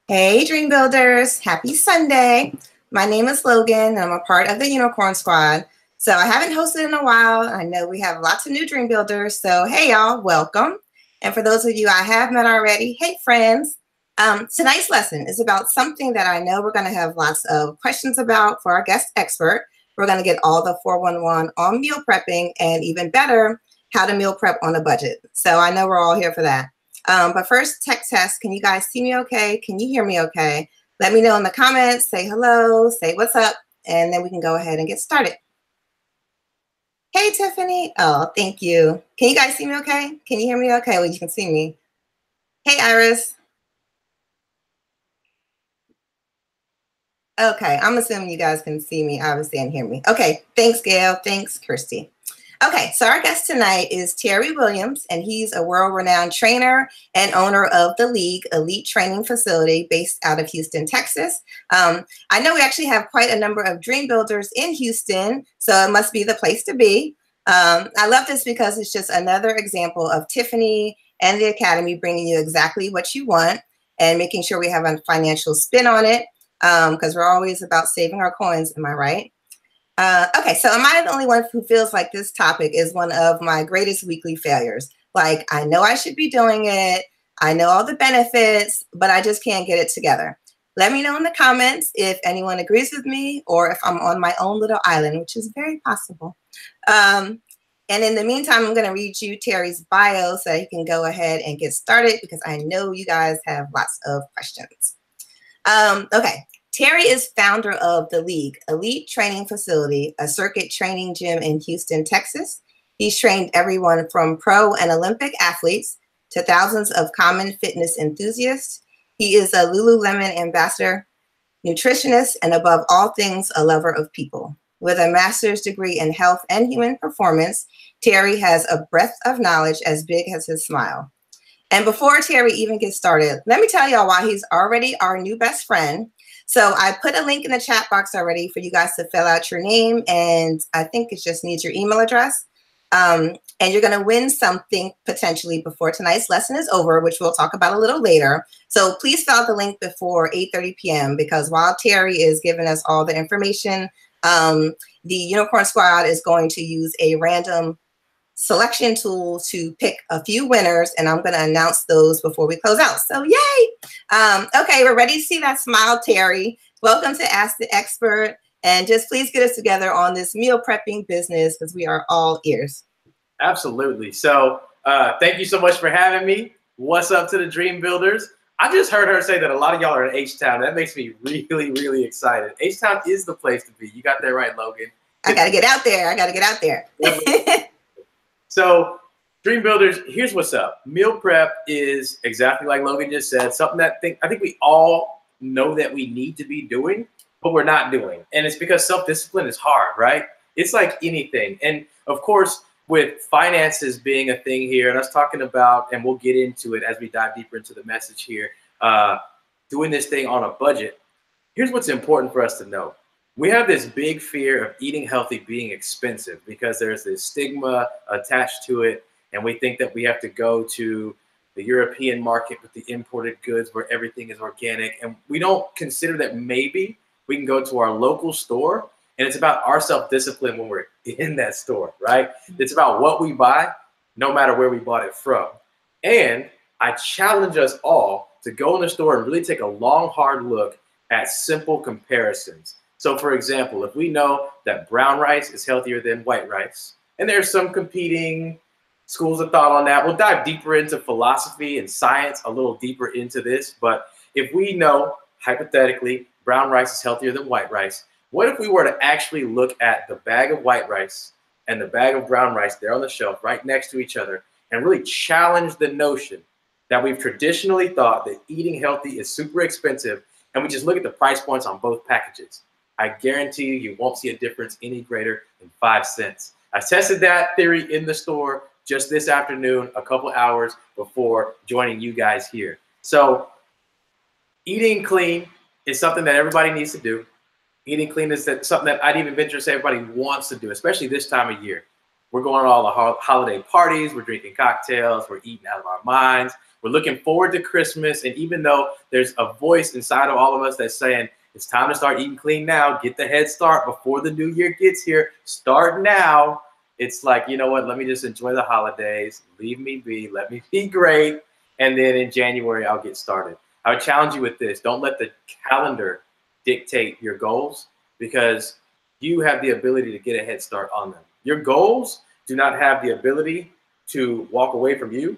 Hey, Dream Builders. Happy Sunday. My name is Logan, and I'm a part of the Unicorn Squad. So I haven't hosted in a while. I know we have lots of new Dream Builders. So, hey, y'all, welcome. And for those of you I have met already, hey, friends. Tonight's lesson is about something that I know we're going to have lots of questions about for our guest expert. We're going to get all the 411 on meal prepping, and even better, how to meal prep on a budget. So I know we're all here for that. But first, tech test. Can you guys see me okay? Can you hear me okay? Let me know in the comments. Say hello, say what's up, and then we can go ahead and get started. Hey, Tiffany. Oh, thank you. Can you guys see me okay? Can you hear me okay? Well, you can see me. Hey, Iris. Okay, I'm assuming you guys can see me, obviously, and hear me. Okay, thanks, Gail. Thanks, Kirsty. Okay, so our guest tonight is Terry Wiliams, and he's a world-renowned trainer and owner of the League Elite Training Facility based out of Houston, Texas. I know we actually have quite a number of dream builders in Houston, so it must be the place to be. I love this because it's just another example of Tiffany and the Academy bringing you exactly what you want and making sure we have a financial spin on it, because we're always about saving our coins, am I right? Okay, so am I the only one who feels like this topic is one of my greatest weekly failures? Like, I know I should be doing it. I know all the benefits, but I just can't get it together. Let me know in the comments if anyone agrees with me or if I'm on my own little island, which is very possible. And in the meantime, I'm going to read you Terry's bio so he can go ahead and get started because I know you guys have lots of questions. Okay. Terry is founder of the League Elite Training Facility, a circuit training gym in Houston, Texas. He's trained everyone from pro and Olympic athletes to thousands of common fitness enthusiasts. He is a Lululemon ambassador, nutritionist, and above all things, a lover of people. With a master's degree in health and human performance, Terry has a breadth of knowledge as big as his smile. And before Terry even gets started, let me tell y'all why he's already our new best friend. So I put a link in the chat box already for you guys to fill out your name, and I think it just needs your email address. And you're going to win something potentially before tonight's lesson is over, which we'll talk about a little later. So please fill out the link before 8:30 p.m. because while Terry is giving us all the information, the Unicorn Squad is going to use a random selection tool to pick a few winners, and I'm going to announce those before we close out. So yay! Okay, we're ready to see that smile, Terry. Welcome to Ask the Expert, and just please get us together on this meal prepping business because we are all ears. Absolutely. So thank you so much for having me. What's up to the Dream Builders? I just heard her say that a lot of y'all are in H-Town. That makes me really, really excited. H-Town is the place to be. You got that right, Logan. I got to get out there. I got to get out there. So, Dream Builders, here's what's up. Meal prep is exactly like Logan just said, something that I think we all know that we need to be doing, but we're not doing. And it's because self-discipline is hard, right? It's like anything. And of course, with finances being a thing here, and us talking about, and we'll get into it as we dive deeper into the message here, doing this thing on a budget, here's what's important for us to know. We have this big fear of eating healthy being expensive because there's this stigma attached to it. And we think that we have to go to the European market with the imported goods where everything is organic. And we don't consider that maybe we can go to our local store and it's about our self-discipline when we're in that store, right? It's about what we buy, no matter where we bought it from. And I challenge us all to go in the store and really take a long, hard look at simple comparisons. So for example, if we know that brown rice is healthier than white rice, and there's some competing schools of thought on that, we'll dive deeper into philosophy and science, a little deeper into this. But if we know, hypothetically, brown rice is healthier than white rice, what if we were to actually look at the bag of white rice and the bag of brown rice there on the shelf right next to each other and really challenge the notion that we've traditionally thought that eating healthy is super expensive, and we just look at the price points on both packages? I guarantee you won't see a difference any greater than 5 cents. I tested that theory in the store just this afternoon, a couple hours before joining you guys here. So eating clean is something that everybody needs to do. Eating clean is something that I'd even venture to say everybody wants to do, especially this time of year. We're going to all the holiday parties. We're drinking cocktails. We're eating out of our minds. We're looking forward to Christmas. And even though there's a voice inside of all of us that's saying, it's time to start eating clean now, get the head start before the new year gets here, start now. It's like, you know what, let me just enjoy the holidays, leave me be, let me be great. And then in January, I'll get started. I would challenge you with this. Don't let the calendar dictate your goals, because you have the ability to get a head start on them. Your goals do not have the ability to walk away from you,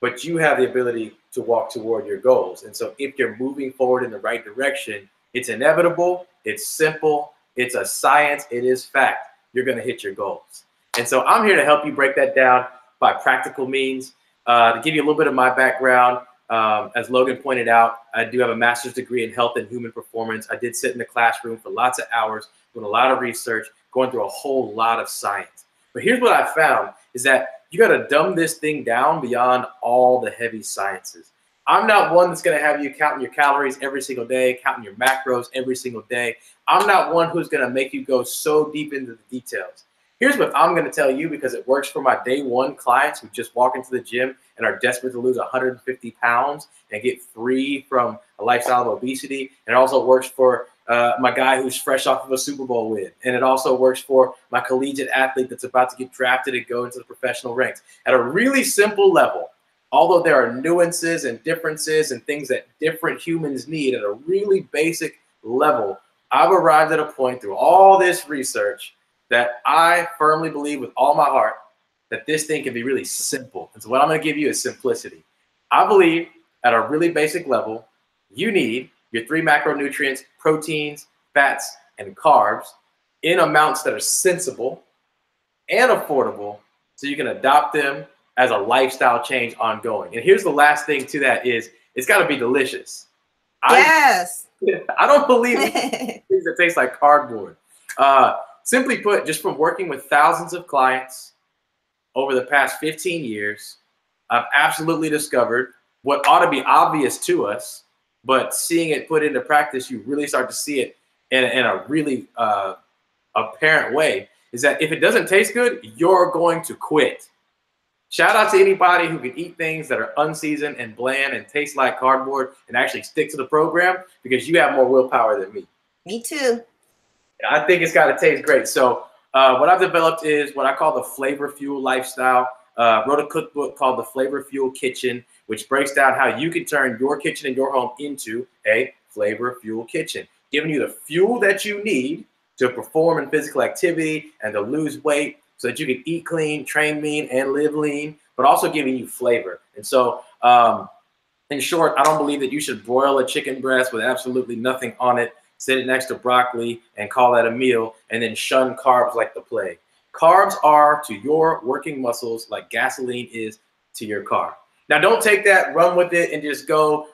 but you have the ability to walk toward your goals. And so if you're moving forward in the right direction, it's inevitable, it's simple, it's a science, it is fact. You're going to hit your goals. And so I'm here to help you break that down by practical means. To give you a little bit of my background, as Logan pointed out, I do have a master's degree in health and human performance. I did sit in the classroom for lots of hours, doing a lot of research, going through a whole lot of science. But here's what I found is that you got to dumb this thing down beyond all the heavy sciences. I'm not one that's going to have you counting your calories every single day, counting your macros every single day. I'm not one who's going to make you go so deep into the details. Here's what I'm going to tell you, because it works for my day one clients who just walk into the gym and are desperate to lose 150 pounds and get free from a lifestyle of obesity. And it also works for my guy who's fresh off of a Super Bowl win. And it also works for my collegiate athlete that's about to get drafted and go into the professional ranks. At a really simple level, although there are nuances and differences and things that different humans need at a really basic level, I've arrived at a point through all this research that I firmly believe with all my heart that this thing can be really simple. And so what I'm going to give you is simplicity. I believe at a really basic level, you need your 3 macronutrients, proteins, fats, and carbs in amounts that are sensible and affordable so you can adopt them as a lifestyle change ongoing. And here's the last thing to that is it's got to be delicious. Yes. I don't believe in things that taste like cardboard. Simply put, just from working with thousands of clients over the past 15 years, I've absolutely discovered what ought to be obvious to us, but seeing it put into practice, you really start to see it in a really apparent way, is that if it doesn't taste good, you're going to quit. Shout out to anybody who can eat things that are unseasoned and bland and taste like cardboard and actually stick to the program, because you have more willpower than me. Me too. I think it's got to taste great. So what I've developed is what I call the Flavor Fuel lifestyle. Wrote a cookbook called the Flavor Fuel Kitchen, which breaks down how you can turn your kitchen and your home into a Flavor Fuel kitchen, giving you the fuel that you need to perform in physical activity and to lose weight so that you can eat clean, train mean, and live lean, but also giving you flavor. And so in short, I don't believe that you should broil a chicken breast with absolutely nothing on it, sit it next to broccoli and call that a meal, and then shun carbs like the plague. Carbs are to your working muscles like gasoline is to your car. Now, don't take that, run with it, and just go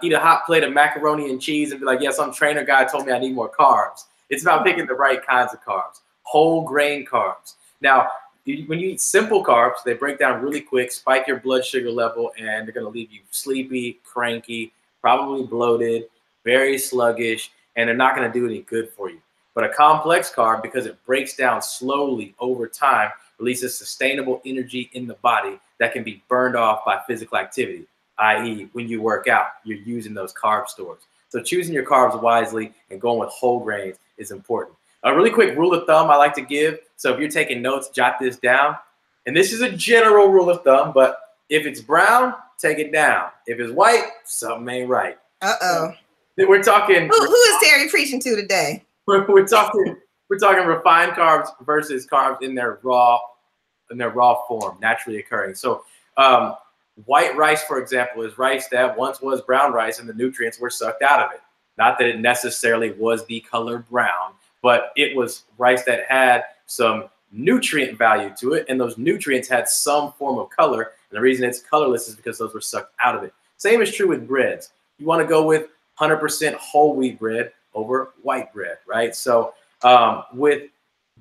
eat a hot plate of macaroni and cheese and be like, yeah, some trainer guy told me I need more carbs. It's about picking the right kinds of carbs, whole grain carbs. Now, when you eat simple carbs, they break down really quick, spike your blood sugar level, and they're going to leave you sleepy, cranky, probably bloated, very sluggish, and they're not going to do any good for you. But a complex carb, because it breaks down slowly over time, releases sustainable energy in the body that can be burned off by physical activity, i.e. when you work out, you're using those carb stores. So choosing your carbs wisely and going with whole grains is important. A really quick rule of thumb I like to give, so if you're taking notes, jot this down. And this is a general rule of thumb, but if it's brown, take it down. If it's white, something ain't right. Uh-oh. We're talking. Who is Terry preaching to today? We're talking refined carbs versus carbs in their raw form, naturally occurring. So white rice, for example, is rice that once was brown rice and the nutrients were sucked out of it. Not that it necessarily was the color brown, but it was rice that had some nutrient value to it, and those nutrients had some form of color. And the reason it's colorless is because those were sucked out of it. Same is true with breads. You want to go with 100% whole wheat bread over white bread, right? So with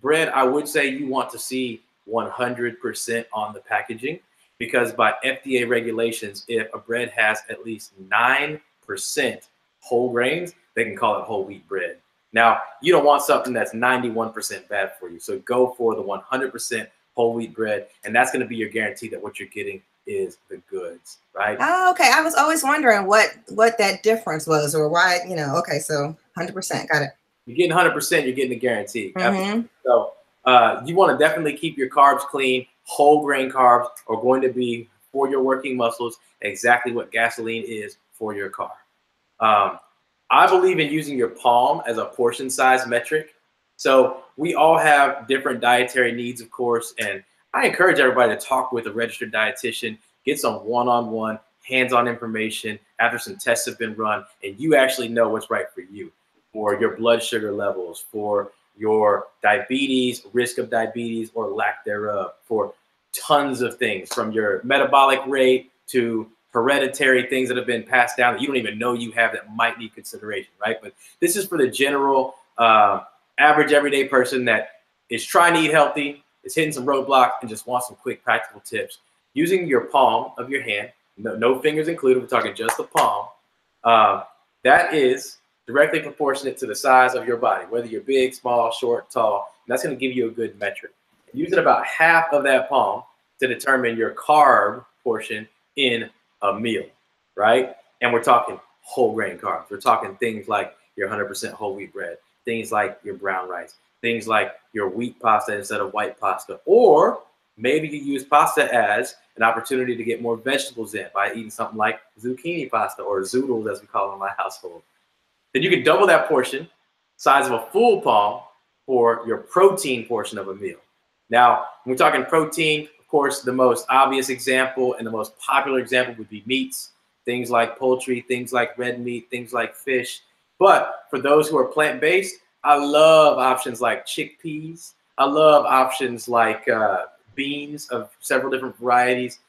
bread, I would say you want to see 100% on the packaging, because by FDA regulations, if a bread has at least 9% whole grains, they can call it whole wheat bread. Now, you don't want something that's 91% bad for you. So go for the 100% whole wheat bread, and that's going to be your guarantee that what you're getting is the goods, right? Oh, okay. I was always wondering what that difference was, or why, you know. Okay, so 100%, got it. You're getting 100%, you're getting a guarantee. Mm-hmm. So you want to definitely keep your carbs clean. Whole grain carbs are going to be for your working muscles exactly what gasoline is for your car. I believe in using your palm as a portion size metric. So we all have different dietary needs, of course, and I encourage everybody to talk with a registered dietitian, get some one-on-one, hands-on information after some tests have been run, and you actually know what's right for you, for your blood sugar levels, for your diabetes, risk of diabetes or lack thereof, for tons of things, from your metabolic rate to hereditary things that have been passed down that you don't even know you have that might need consideration, right? But this is for the general average everyday person that is trying to eat healthy, is hitting some roadblocks, and just wants some quick practical tips. Using your palm of your hand, no fingers included, we're talking just the palm, that is directly proportionate to the size of your body, whether you're big, small, short, tall. That's going to give you a good metric. Using about half of that palm to determine your carb portion in a meal, right? And we're talking whole grain carbs. We're talking things like your 100% whole wheat bread, things like your brown rice, things like your wheat pasta instead of white pasta, or maybe you use pasta as an opportunity to get more vegetables in by eating something like zucchini pasta, or zoodles as we call it in my household. Then you can double that portion, size of a full palm, for your protein portion of a meal. Now, when we're talking protein, of course, the most obvious example and the most popular example would be meats, things like poultry, things like red meat, things like fish. But for those who are plant-based, I love options like chickpeas. I love options like beans of several different varieties.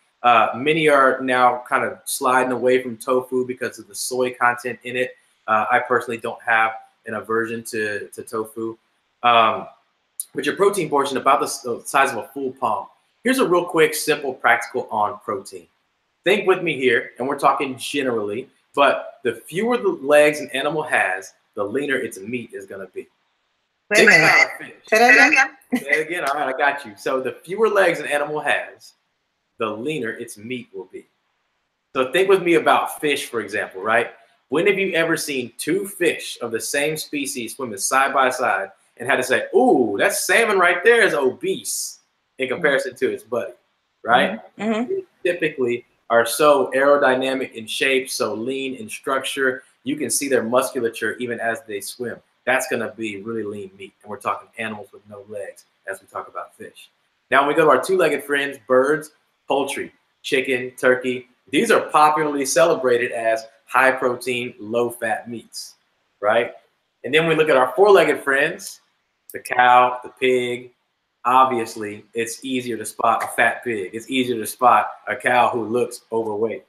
Many are now kind of sliding away from tofu because of the soy content in it. I personally don't have an aversion to tofu. But your protein portion, about the size of a full palm. Here's a real quick, simple, practical on protein. Think with me here, and we're talking generally, but the fewer the legs an animal has, the leaner its meat is going to be. Wait a minute. Say that again. Say it again. All right, I got you. So the fewer legs an animal has, the leaner its meat will be. So think with me about fish, for example, right? When have you ever seen two fish of the same species swimming side by side and had to say, ooh, that salmon right there is obese in comparison to its buddy, right? Mm-hmm. Typically are so aerodynamic in shape, so lean in structure. You can see their musculature even as they swim. That's going to be really lean meat. And we're talking animals with no legs as we talk about fish. Now, when we go to our two-legged friends, birds, poultry, chicken, turkey, these are popularly celebrated as high-protein, low-fat meats, right? And then we look at our four-legged friends, the cow, the pig. Obviously, it's easier to spot a fat pig. It's easier to spot a cow who looks overweight.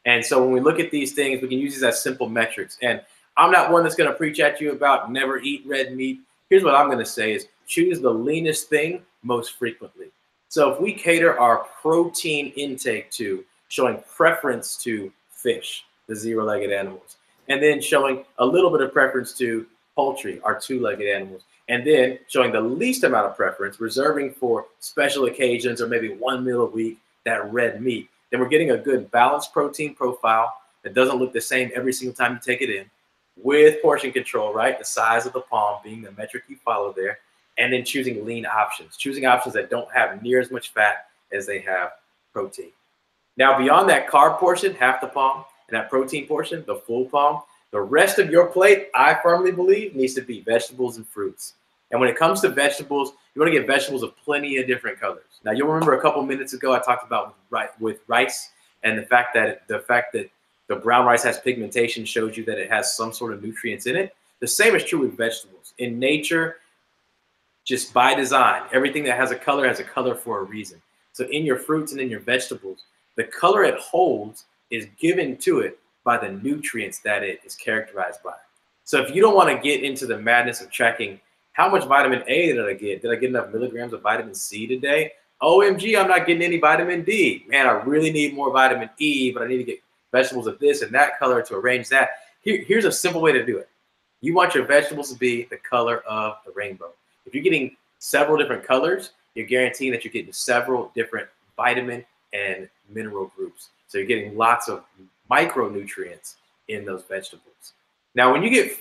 And so when we look at these things, we can use these as simple metrics. And I'm not one that's going to preach at you about never eat red meat. Here's what I'm going to say is choose the leanest thing most frequently. So if we cater our protein intake to showing preference to fish, the zero-legged animals, and then showing a little bit of preference to poultry, our two-legged animals, and then showing the least amount of preference, reserving for special occasions or maybe one meal a week, that red meat, then we're getting a good balanced protein profile that doesn't look the same every single time you take it in, with portion control, right? The size of the palm being the metric you follow there, and then choosing lean options, choosing options that don't have near as much fat as they have protein. Now, beyond that carb portion, half the palm, and that protein portion, the full palm, the rest of your plate, I firmly believe, needs to be vegetables and fruits. And when it comes to vegetables, you want to get vegetables of plenty of different colors. Now, you'll remember a couple minutes ago I talked about with rice, and the fact that the brown rice has pigmentation shows you that it has some sort of nutrients in it. The same is true with vegetables. In nature, just by design, everything that has a color for a reason. So in your fruits and in your vegetables, the color it holds is given to it by the nutrients that it is characterized by. So if you don't want to get into the madness of tracking how much vitamin A did I get? Did I get enough milligrams of vitamin C today? OMG, I'm not getting any vitamin D. Man, I really need more vitamin E, but I need to get vegetables of this and that color to arrange that. Here's a simple way to do it. You want your vegetables to be the color of the rainbow. If you're getting several different colors, you're guaranteeing that you're getting several different vitamin and mineral groups. So you're getting lots of micronutrients in those vegetables. Now, when you get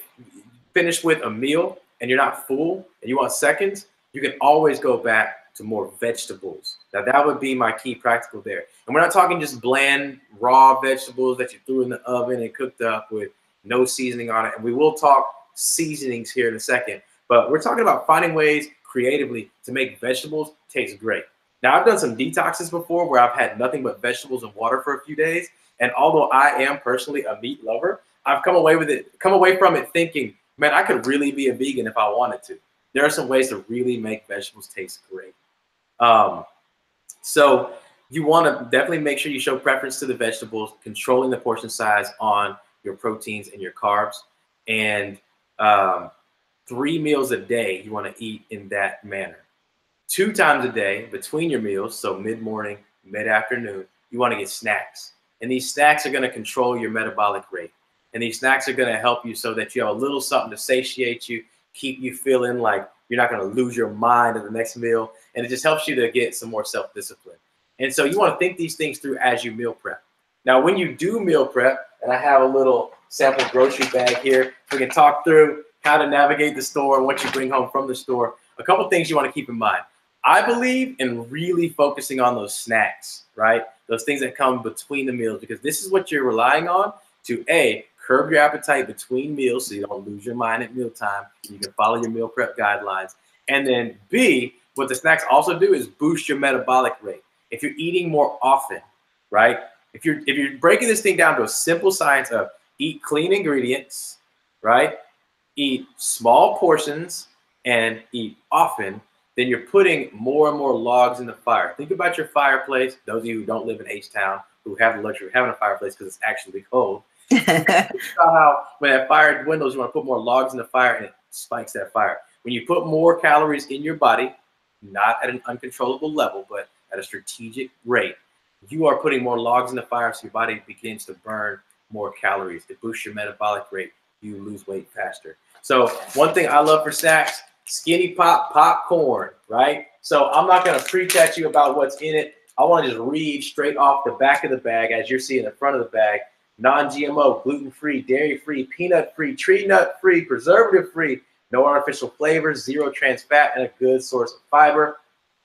finished with a meal and you're not full and you want seconds, you can always go back to more vegetables. Now, that would be my key practical there. And we're not talking just bland, raw vegetables that you threw in the oven and cooked up with no seasoning on it. And we will talk seasonings here in a second, but we're talking about finding ways creatively to make vegetables taste great. Now, I've done some detoxes before where I've had nothing but vegetables and water for a few days. And although I am personally a meat lover, I've come away from it thinking, man, I could really be a vegan if I wanted to. There are some ways to really make vegetables taste great. So you want to definitely make sure you show preference to the vegetables, controlling the portion size on your proteins and your carbs. And 3 meals a day you want to eat in that manner. 2 times a day between your meals, so mid-morning, mid-afternoon, you want to get snacks. And these snacks are going to control your metabolic rate. And these snacks are going to help you so that you have a little something to satiate you, keep you feeling like you're not going to lose your mind at the next meal. And it just helps you to get some more self-discipline. And so you want to think these things through as you meal prep. Now, when you do meal prep, and I have a little sample grocery bag here, we can talk through how to navigate the store and what you bring home from the store. A couple things you want to keep in mind. I believe in really focusing on those snacks, right? Those things that come between the meals, because this is what you're relying on to A, curb your appetite between meals so you don't lose your mind at mealtime. You can follow your meal prep guidelines. And then B, what the snacks also do is boost your metabolic rate. If you're eating more often, right? If you're breaking this thing down to a simple science of eat clean ingredients, right? Eat small portions and eat often, then you're putting more and more logs in the fire. Think about your fireplace. Those of you who don't live in H-Town, who have the luxury of having a fireplace because it's actually cold. How when that fire dwindles, you want to put more logs in the fire and it spikes that fire. When you put more calories in your body, not at an uncontrollable level, but at a strategic rate, you are putting more logs in the fire so your body begins to burn more calories. It boosts your metabolic rate. You lose weight faster. So one thing I love for snacks, skinny popcorn, right? So I'm not going to preach at you about what's in it. I want to just read straight off the back of the bag as you're seeing the front of the bag. Non-GMO, gluten-free, dairy-free, peanut-free, tree nut-free, preservative-free, no artificial flavors, 0 trans fat, and a good source of fiber.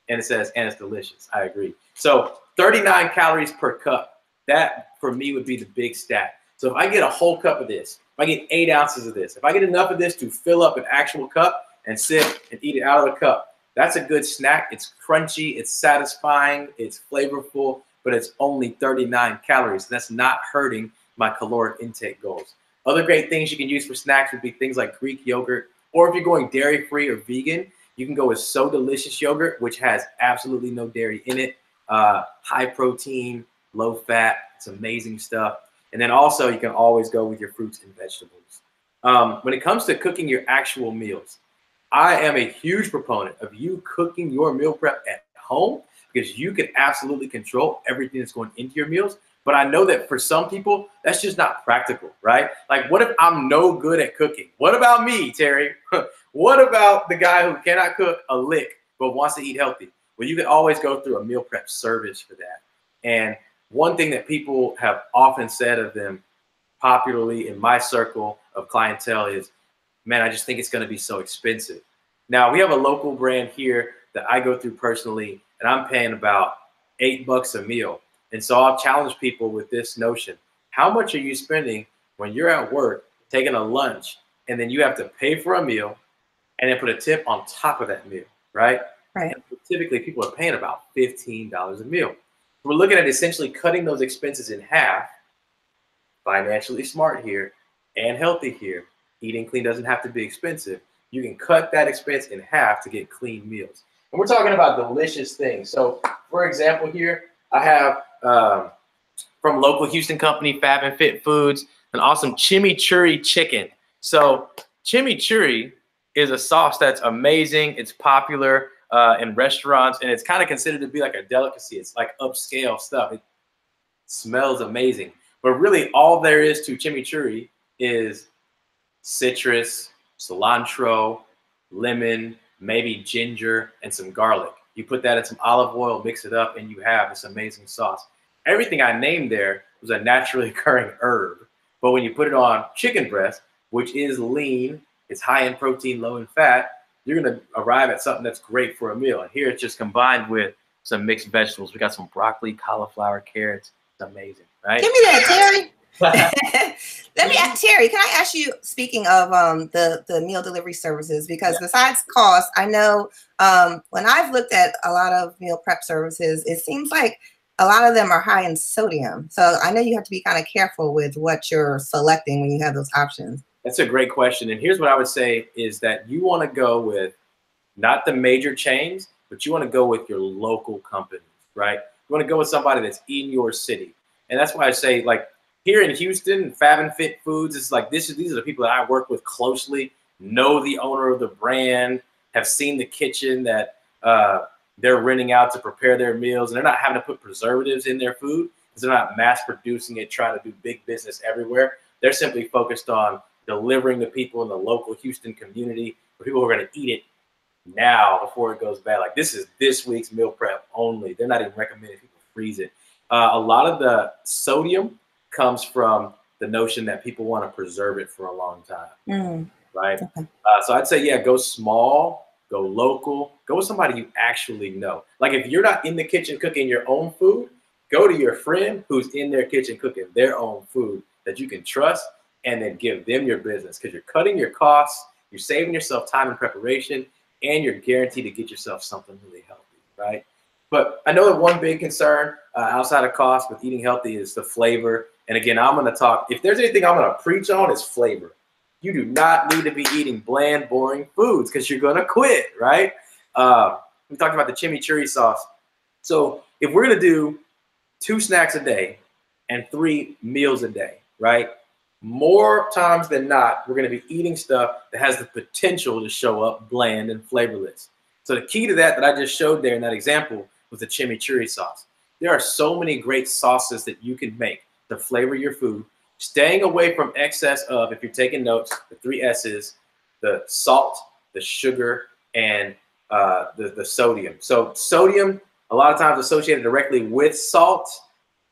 And it says, and it's delicious. I agree. So 39 calories per cup. That, for me, would be the big stat. So if I get a whole cup of this, if I get 8 ounces of this, if I get enough of this to fill up an actual cup and sip and eat it out of the cup, that's a good snack. It's crunchy, it's satisfying, it's flavorful, but it's only 39 calories. That's not hurting my caloric intake goals. Other great things you can use for snacks would be things like Greek yogurt, or if you're going dairy-free or vegan, you can go with So Delicious yogurt, which has absolutely no dairy in it. High protein, low fat, it's amazing stuff. And then also you can always go with your fruits and vegetables. When it comes to cooking your actual meals, I am a huge proponent of you cooking your meal prep at home because you can absolutely control everything that's going into your meals. But I know that for some people, that's just not practical, right? Like, what if I'm no good at cooking? What about me, Terry? What about the guy who cannot cook a lick but wants to eat healthy? Well, you can always go through a meal prep service for that. And one thing that people have often said of them popularly in my circle of clientele is, man, I just think it's going to be so expensive. Now, we have a local brand here that I go through personally, and I'm paying about $8 a meal. And so I'll challenge people with this notion. How much are you spending when you're at work, taking a lunch, and then you have to pay for a meal and then put a tip on top of that meal, right? Right. And typically, people are paying about $15 a meal. We're looking at essentially cutting those expenses in half, financially smart here and healthy here. Eating clean doesn't have to be expensive. You can cut that expense in half to get clean meals. And we're talking about delicious things. So, for example, here I have from local Houston company, Fab and Fit Foods, an awesome chimichurri chicken. So chimichurri is a sauce that's amazing. It's popular in restaurants, and it's kind of considered to be like a delicacy. It's like upscale stuff. It smells amazing. But really all there is to chimichurri is citrus, cilantro, lemon, maybe ginger, and some garlic. You put that in some olive oil, mix it up, and you have this amazing sauce. Everything I named there was a naturally occurring herb. But when you put it on chicken breast, which is lean, it's high in protein, low in fat, you're going to arrive at something that's great for a meal. And here it's just combined with some mixed vegetables. We got some broccoli, cauliflower, carrots. It's amazing, right? Give me that, Terry. Let me ask Terry, can I ask you, speaking of the meal delivery services, because besides cost, I know when I've looked at a lot of meal prep services, it seems like a lot of them are high in sodium. So I know you have to be kind of careful with what you're selecting when you have those options. That's a great question. And here's what I would say is that you want to go with not the major chains, but you want to go with your local companies, right? You want to go with somebody that's in your city. And that's why I say, like, here in Houston, Fab and Fit Foods, it's like these are the people that I work with closely, know the owner of the brand, have seen the kitchen that they're renting out to prepare their meals, and they're not having to put preservatives in their food because they're not mass producing it, trying to do big business everywhere. They're simply focused on delivering to people in the local Houston community, for people who are going to eat it now before it goes bad. Like, this is this week's meal prep only. They're not even recommending people freeze it. A lot of the sodium comes from the notion that people want to preserve it for a long time, right? Okay. So I'd say, yeah, go small, go local, go with somebody you actually know. Like, if you're not in the kitchen cooking your own food, go to your friend who's in their kitchen cooking their own food that you can trust, and then give them your business, because you're cutting your costs, you're saving yourself time and preparation, and you're guaranteed to get yourself something really healthy, right? But I know that one big concern outside of cost with eating healthy is the flavor. And again, I'm going to talk, if there's anything I'm going to preach on, is flavor. You do not need to be eating bland, boring foods because you're going to quit, right? We talked about the chimichurri sauce. So if we're going to do 2 snacks a day and 3 meals a day, right? More times than not, we're going to be eating stuff that has the potential to show up bland and flavorless. So the key to that I just showed there in that example was the chimichurri sauce. There are so many great sauces that you can make to flavor your food, staying away from excess of, if you're taking notes, the 3 S's, the salt, the sugar, and the sodium. So sodium, a lot of times associated directly with salt.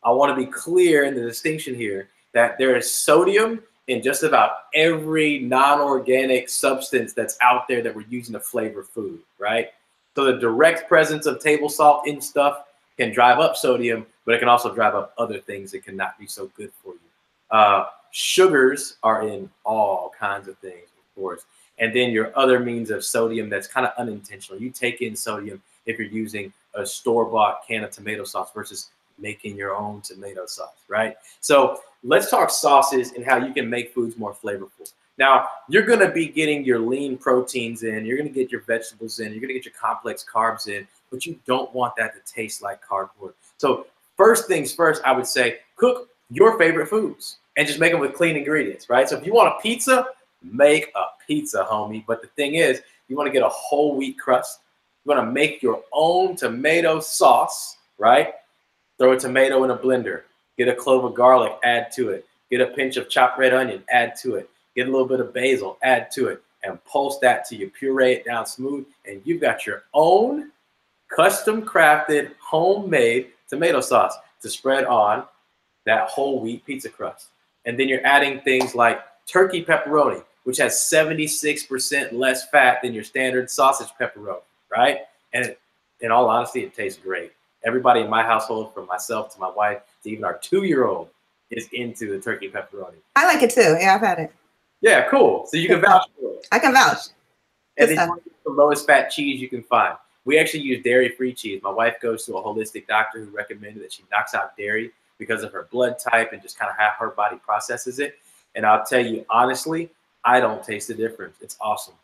I want to be clear in the distinction here that there is sodium in just about every non-organic substance that's out there that we're using to flavor food, right? So the direct presence of table salt in stuff can drive up sodium, but it can also drive up other things that cannot be so good for you. Sugars are in all kinds of things, of course. And then your other means of sodium that's kind of unintentional. You take in sodium if you're using a store-bought can of tomato sauce versus making your own tomato sauce, right? So let's talk sauces and how you can make foods more flavorful. Now, you're going to be getting your lean proteins in, you're going to get your vegetables in, you're going to get your complex carbs in, but you don't want that to taste like cardboard. So first things first, I would say cook your favorite foods and just make them with clean ingredients, right? So if you want a pizza, make a pizza, homie. But the thing is, you want to get a whole wheat crust. You want to make your own tomato sauce, right? Throw a tomato in a blender, get a clove of garlic, add to it, get a pinch of chopped red onion, add to it, get a little bit of basil, add to it, and pulse that till you puree it down smooth, and you've got your own custom crafted, homemade tomato sauce to spread on that whole wheat pizza crust. And then you're adding things like turkey pepperoni, which has 76% less fat than your standard sausage pepperoni, right? And in all honesty, it tastes great. Everybody in my household, from myself to my wife to even our 2-year-old, is into the turkey pepperoni. I like it too. Yeah, I've had it. Yeah, cool. So you can vouch for it. I can vouch. And then the lowest fat cheese you can find. We actually use dairy-free cheese. My wife goes to a holistic doctor who recommended that she knocks out dairy because of her blood type and just kind of how her body processes it. And I'll tell you, honestly, I don't taste the difference. It's awesome.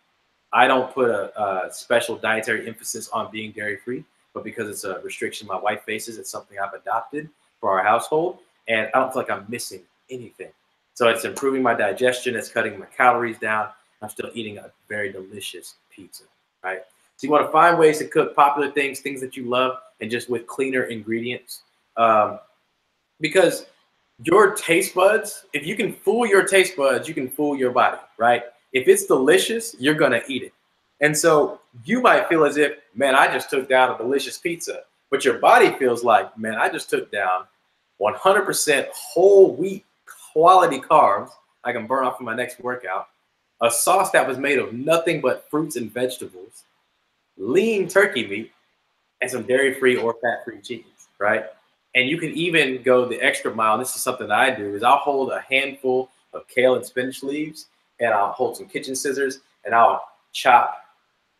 I don't put a special dietary emphasis on being dairy-free, but because it's a restriction my wife faces, it's something I've adopted for our household, and I don't feel like I'm missing anything. So it's improving my digestion, it's cutting my calories down. I'm still eating a very delicious pizza, right? So you want to find ways to cook popular things, things that you love, and just with cleaner ingredients. Because your taste buds, if you can fool your taste buds, you can fool your body, right? If it's delicious, you're going to eat it. And so you might feel as if, man, I just took down a delicious pizza. But your body feels like, man, I just took down 100% whole wheat quality carbs I can burn off for my next workout, a sauce that was made of nothing but fruits and vegetables, lean turkey meat, and some dairy-free or fat-free cheese, right? And you can even go the extra mile. This is something that I do, is I'll hold a handful of kale and spinach leaves, and I'll hold some kitchen scissors, and I'll chop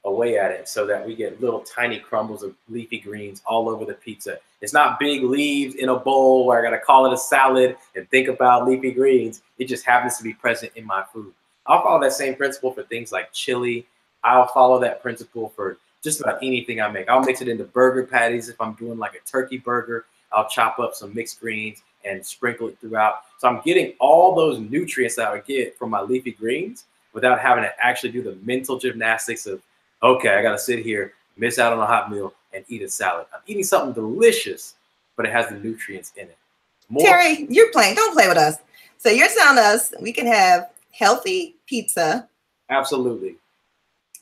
away at it so that we get little tiny crumbles of leafy greens all over the pizza. It's not big leaves in a bowl where I got to call it a salad and think about leafy greens. It just happens to be present in my food. I'll follow that same principle for things like chili. I'll follow that principle for just about anything I make. I'll mix it into burger patties. If I'm doing like a turkey burger, I'll chop up some mixed greens and sprinkle it throughout. So I'm getting all those nutrients that I would get from my leafy greens without having to actually do the mental gymnastics of, okay, I got to sit here, miss out on a hot meal, and eat a salad. I'm eating something delicious, but it has the nutrients in it. Terry, you're playing. Don't play with us. So you're telling us we can have healthy pizza. Absolutely.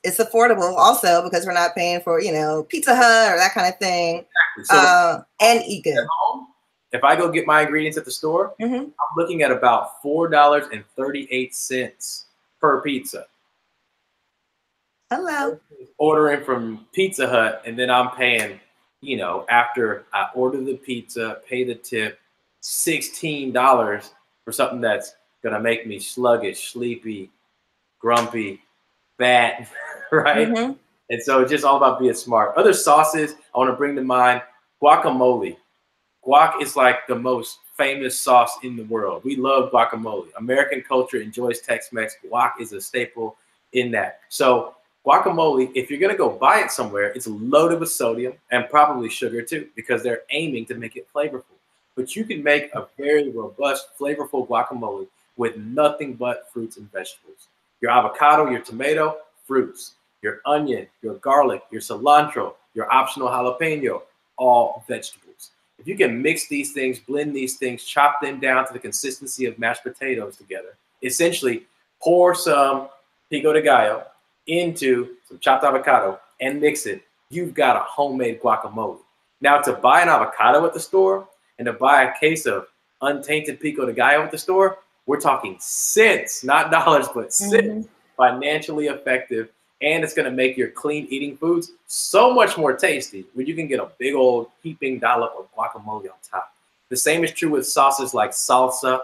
It's affordable also because we're not paying for, Pizza Hut or that kind of thing. Exactly. So and eat good. If I go get my ingredients at the store, I'm looking at about $4.38 per pizza. Hello. Ordering from Pizza Hut, and then I'm paying, after I order the pizza, pay the tip, $16 for something that's gonna make me sluggish, sleepy, grumpy, fat, right? And so it's just all about being smart. Other sauces I want to bring to mind: guacamole. Guac is like the most famous sauce in the world. We love guacamole. American culture enjoys Tex-Mex. Guac is a staple in that. So guacamole, if you're going to go buy it somewhere, it's loaded with sodium and probably sugar too, because they're aiming to make it flavorful. But you can make a very robust, flavorful guacamole with nothing but fruits and vegetables. Your avocado, your tomato, fruits. Your onion, your garlic, your cilantro, your optional jalapeno, all vegetables. If you can mix these things, blend these things, chop them down to the consistency of mashed potatoes together, essentially pour some pico de gallo into some chopped avocado and mix it, you've got a homemade guacamole. Now, to buy an avocado at the store and to buy a case of untainted pico de gallo at the store, we're talking cents, not dollars, but cents. Financially effective, and it's going to make your clean eating foods so much more tasty when you can get a big old heaping dollop of guacamole on top. The same is true with sauces like salsa,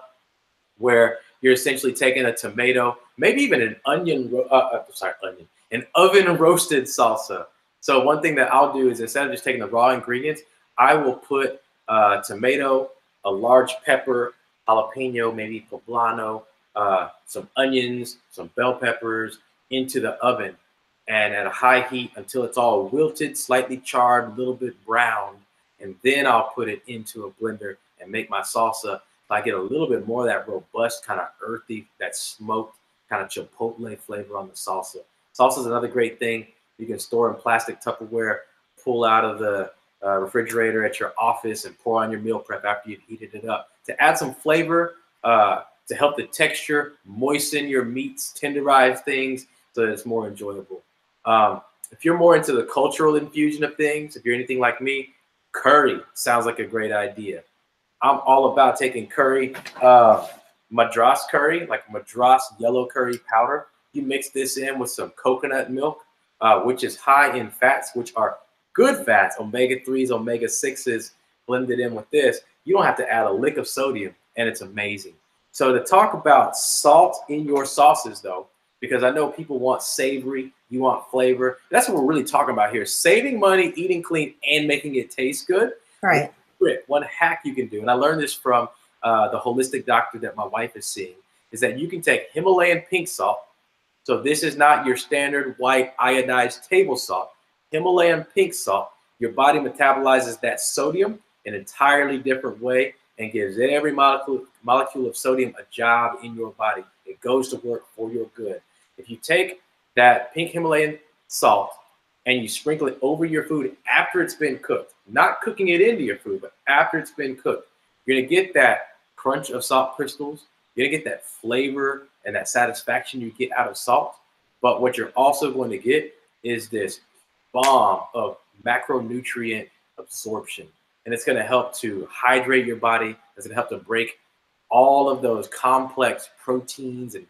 where you're essentially taking a tomato, maybe even an an oven roasted salsa. So one thing that I'll do is, instead of just taking the raw ingredients, I will put tomato, a large pepper, jalapeno, maybe poblano, some onions, some bell peppers into the oven, and at a high heat until it's all wilted, slightly charred, a little bit brown. And then I'll put it into a blender and make my salsa. So I get a little bit more of that robust, kind of earthy, that smoked kind of chipotle flavor on the salsa. Salsa is another great thing. You can store in plastic Tupperware, pull out of the refrigerator at your office and pour on your meal prep after you've heated it up. To add some flavor, to help the texture, moisten your meats, tenderize things so that it's more enjoyable. If you're more into the cultural infusion of things, if you're anything like me, curry sounds like a great idea. I'm all about taking curry, Madras curry, like Madras yellow curry powder. You mix this in with some coconut milk, which is high in fats, which are good fats, omega-3s, omega-6s, blended in with this. You don't have to add a lick of sodium, and it's amazing. So to talk about salt in your sauces, though, because I know people want savory, you want flavor. That's what we're really talking about here. Saving money, eating clean, and making it taste good. Right. One hack you can do, and I learned this from the holistic doctor that my wife is seeing, is that you can take Himalayan pink salt. So this is not your standard white iodized table salt. Himalayan pink salt, your body metabolizes that sodium in an entirely different way and gives every molecule of sodium a job in your body. It goes to work for your good. If you take that pink Himalayan salt and you sprinkle it over your food after it's been cooked, not cooking it into your food, but after it's been cooked, you're gonna get that crunch of salt crystals. You're gonna get that flavor and that satisfaction you get out of salt. But what you're also going to get is this bomb of macronutrient absorption. And it's going to help to hydrate your body. It's going to help to break all of those complex proteins and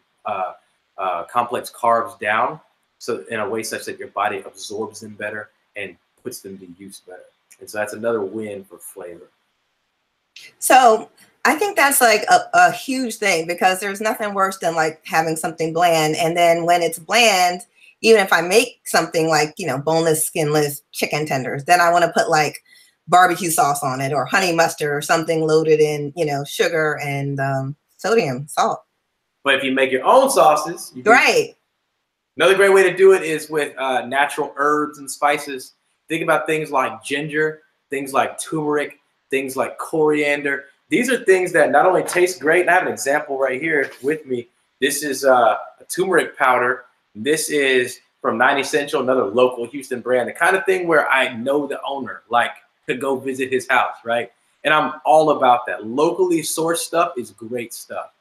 complex carbs down, so in a way such that your body absorbs them better and puts them to use better. And so that's another win for flavor. So I think that's like a huge thing, because there's nothing worse than like having something bland. And then when it's bland, even if I make something like, you know, boneless, skinless chicken tenders, then I want to put like barbecue sauce on it or honey mustard or something loaded in, you know, sugar and sodium, salt. But if you make your own sauces, you right. Another great way to do it is with natural herbs and spices. Think about things like ginger, things like turmeric, things like coriander. These are things that not only taste great, and I have an example right here with me. This is a turmeric powder. This is from 9 Essential, another local Houston brand. The kind of thing where I know the owner, like could go visit his house, right? And I'm all about that. Locally sourced stuff is great stuff.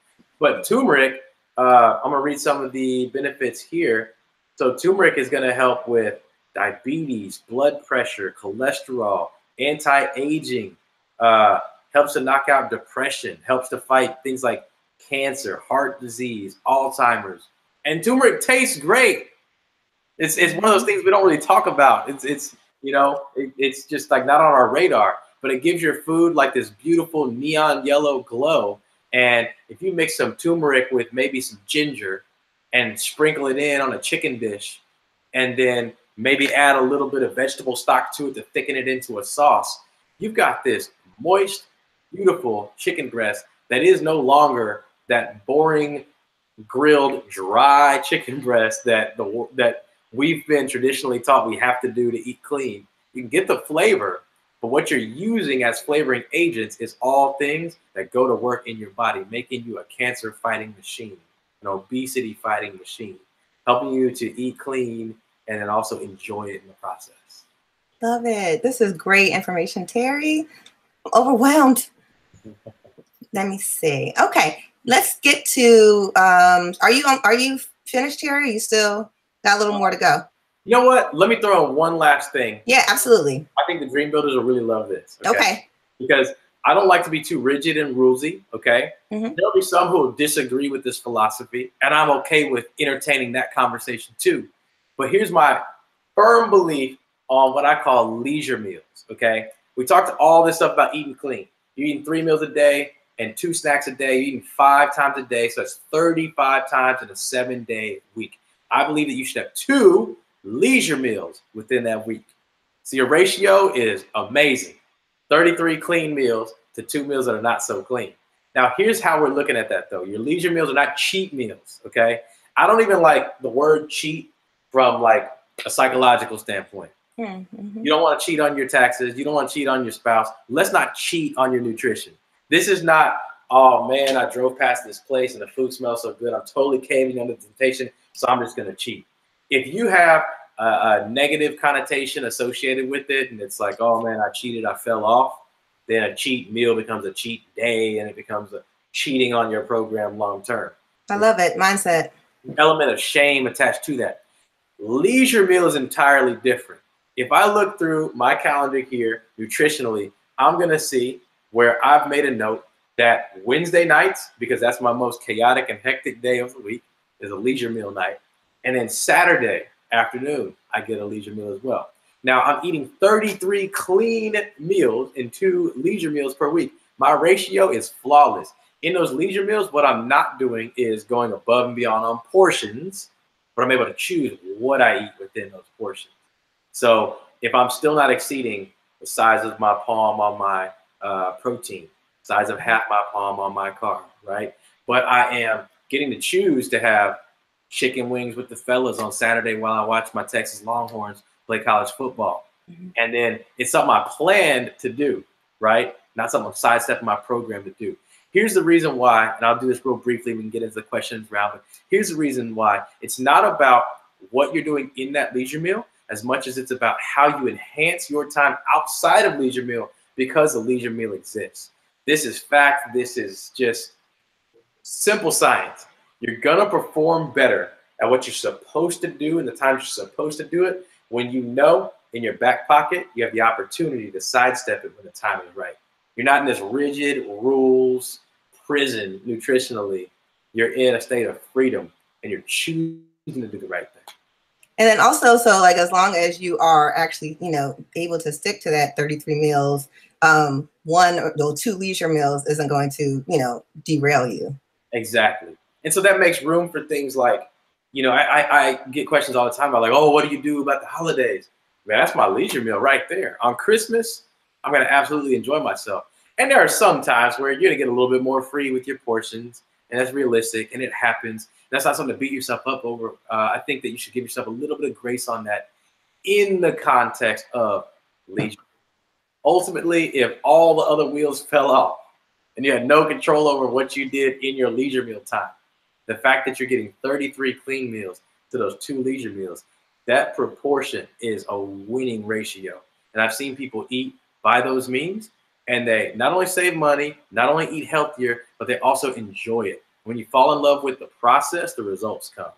But turmeric, I'm gonna read some of the benefits here. So turmeric is gonna help with diabetes, blood pressure, cholesterol, anti-aging, helps to knock out depression, helps to fight things like cancer, heart disease, Alzheimer's. And turmeric tastes great. It's one of those things we don't really talk about. It's you know, it's just like not on our radar, but it gives your food like this beautiful neon yellow glow. And if you mix some turmeric with maybe some ginger and sprinkle it in on a chicken dish, and then maybe add a little bit of vegetable stock to it to thicken it into a sauce, you've got this moist, beautiful chicken breast that is no longer that boring, grilled, dry chicken breast that we've been traditionally taught we have to do to eat clean. You can get the flavor, but what you're using as flavoring agents is all things that go to work in your body, making you a cancer-fighting machine, an obesity-fighting machine, helping you to eat clean and then also enjoy it in the process. Love it. This is great information, Terry. I'm overwhelmed. Let me see. Okay, let's get to. Are you finished, Terry? You still got a little more to go? You know what? Let me throw in one last thing. Yeah, absolutely. I think the dream builders will really love this. Okay. Because I don't like to be too rigid and rulesy. Okay. Mm-hmm. There'll be some who will disagree with this philosophy, and I'm okay with entertaining that conversation too. But here's my firm belief on what I call leisure meals. Okay. We talked all this stuff about eating clean. You're eating 3 meals a day and 2 snacks a day. You're eating 5 times a day. So that's 35 times in a 7-day week. I believe that you should have 2 leisure meals within that week. So your ratio is amazing. 33 clean meals to 2 meals that are not so clean. Now, here's how we're looking at that, though. Your leisure meals are not cheat meals, okay? I don't even like the word cheat from like a psychological standpoint. Mm-hmm. You don't want to cheat on your taxes. You don't want to cheat on your spouse. Let's not cheat on your nutrition. This is not, oh man, I drove past this place and the food smells so good. I'm totally caving under the temptation, so I'm just going to cheat. If you have a negative connotation associated with it, and it's like, oh man, I cheated, I fell off, then a cheat meal becomes a cheat day, and it becomes a cheating on your program long term. I love it. Mindset. Element of shame attached to that. Leisure meal is entirely different. If I look through my calendar here nutritionally, I'm going to see where I've made a note that Wednesday nights, because that's my most chaotic and hectic day of the week, is a leisure meal night. And then Saturday afternoon, I get a leisure meal as well. Now, I'm eating 33 clean meals and 2 leisure meals per week. My ratio is flawless. In those leisure meals, what I'm not doing is going above and beyond on portions, but I'm able to choose what I eat within those portions. So if I'm still not exceeding the size of my palm on my protein, size of half my palm on my carb, right? But I am getting to choose to have chicken wings with the fellas on Saturday while I watch my Texas Longhorns play college football. Mm-hmm. And then it's something I planned to do, right? Not something I'm sidestepping my program to do. Here's the reason why, and I'll do this real briefly, we can get into the questions round, but here's the reason why. It's not about what you're doing in that leisure meal as much as it's about how you enhance your time outside of leisure meal because the leisure meal exists. This is fact. This is just simple science. You're going to perform better at what you're supposed to do and the times you're supposed to do it, when you know in your back pocket, you have the opportunity to sidestep it when the time is right. You're not in this rigid rules prison nutritionally. You're in a state of freedom and you're choosing to do the right thing. And then also, so like as long as you are actually, you know, able to stick to that 33 meals, one or two leisure meals isn't going to, you know, derail you. Exactly. And so that makes room for things like, you know, I get questions all the time about like, oh, what do you do about the holidays? Man, that's my leisure meal right there. On Christmas, I'm going to absolutely enjoy myself. And there are some times where you're going to get a little bit more free with your portions, and that's realistic, and it happens. That's not something to beat yourself up over. I think that you should give yourself a little bit of grace on that in the context of leisure. Ultimately, if all the other wheels fell off and you had no control over what you did in your leisure meal time, the fact that you're getting 33 clean meals to those 2 leisure meals, that proportion is a winning ratio. And I've seen people eat by those means, and they not only save money, not only eat healthier, but they also enjoy it. When you fall in love with the process, the results come.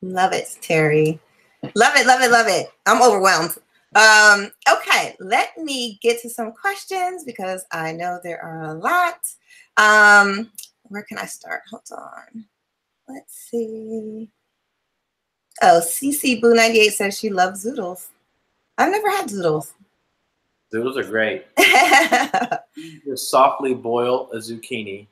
Love it, Terry. Love it, love it, love it. I'm overwhelmed. Okay, let me get to some questions because I know there are a lot. Where can I start? Hold on. Let's see. Oh, CC Boo 98 says she loves zoodles. I've never had zoodles. Zoodles are great. You softly boil a zucchini,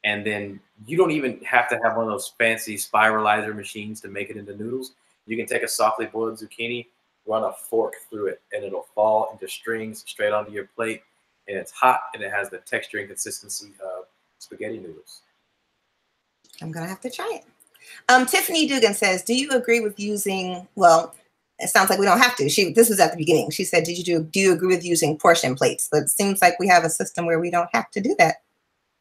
and then you don't even have to have one of those fancy spiralizer machines to make it into noodles. You can take a softly boiled zucchini, run a fork through it, and it'll fall into strings straight onto your plate. And it's hot, and it has the texture and consistency of spaghetti noodles. I'm going to have to try it. Tiffany Dugan says, do you agree with using, well, it sounds like we don't have to. This was at the beginning. She said, do you agree with using portion plates? But it seems like we have a system where we don't have to do that.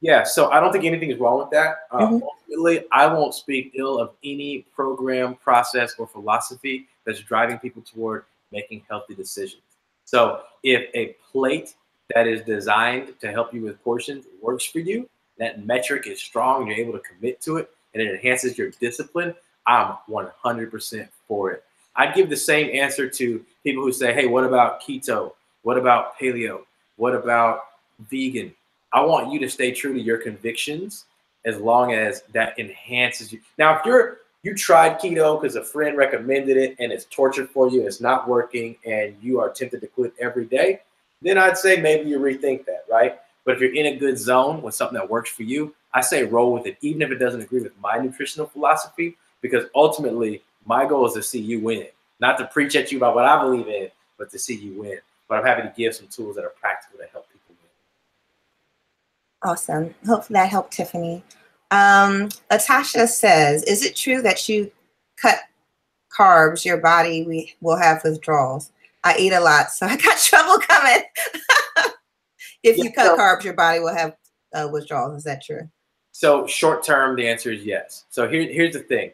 Yeah, so I don't think anything is wrong with that. Ultimately, I won't speak ill of any program, process, or philosophy that's driving people toward making healthy decisions. So if a plate that is designed to help you with portions works for you, that metric is strong, and you're able to commit to it, and it enhances your discipline, I'm 100% for it. I'd give the same answer to people who say, hey, what about keto? What about paleo? What about vegan? I want you to stay true to your convictions as long as that enhances you. Now, if you tried keto because a friend recommended it and it's torture for you, it's not working, and you are tempted to quit every day, then I'd say maybe you rethink that, right? But if you're in a good zone with something that works for you, I say roll with it, even if it doesn't agree with my nutritional philosophy, because ultimately my goal is to see you win, not to preach at you about what I believe in, but to see you win. But I'm happy to give some tools that are practical to help people win. Awesome. Hopefully that helped, Tiffany. Latasha says, is it true that you cut carbs, your body will have withdrawals? I eat a lot, so I got trouble coming. If you cut carbs, your body will have withdrawals. Is that true? So short term, the answer is yes. So here's the thing.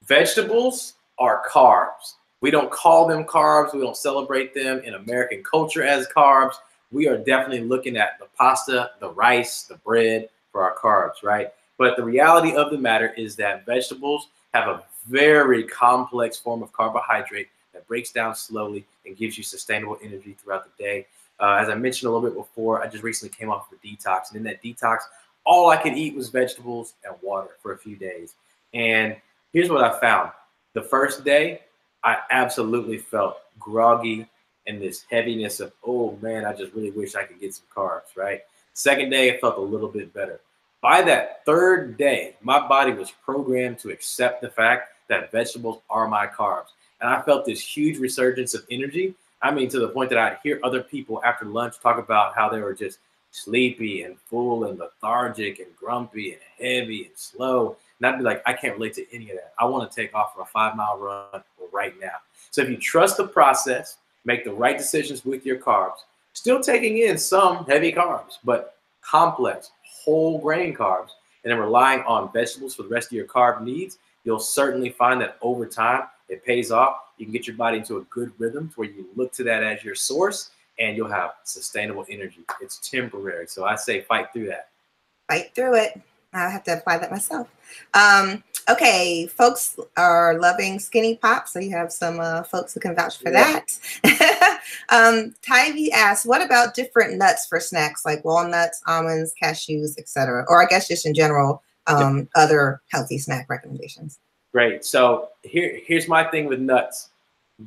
Vegetables are carbs. We don't call them carbs. We don't celebrate them in American culture as carbs. We are definitely looking at the pasta, the rice, the bread for our carbs, right? But the reality of the matter is that vegetables have a very complex form of carbohydrate that breaks down slowly and gives you sustainable energy throughout the day. As I mentioned a little bit before, I just recently came off of a detox. And in that detox, all I could eat was vegetables and water for a few days. And here's what I found. The first day, I absolutely felt groggy and this heaviness of, oh man, I just really wish I could get some carbs, right? Second day, it felt a little bit better. By that third day, my body was programmed to accept the fact that vegetables are my carbs. And I felt this huge resurgence of energy. I mean, to the point that I'd hear other people after lunch talk about how they were just sleepy and full and lethargic and grumpy and heavy and slow. And I'd be like, I can't relate to any of that. I want to take off for a 5-mile run right now. So if you trust the process, make the right decisions with your carbs, still taking in some heavy carbs, but complex, whole grain carbs, and then relying on vegetables for the rest of your carb needs, you'll certainly find that over time, it pays off. You can get your body into a good rhythm where you look to that as your source, and you'll have sustainable energy. It's temporary. So I say fight through that. Fight through it. I have to apply that myself. Okay, folks are loving Skinny Pop, so you have some folks who can vouch for that. Tyvee asks, what about different nuts for snacks like walnuts, almonds, cashews, etc.? Or I guess just in general, other healthy snack recommendations. Great. So here's my thing with nuts.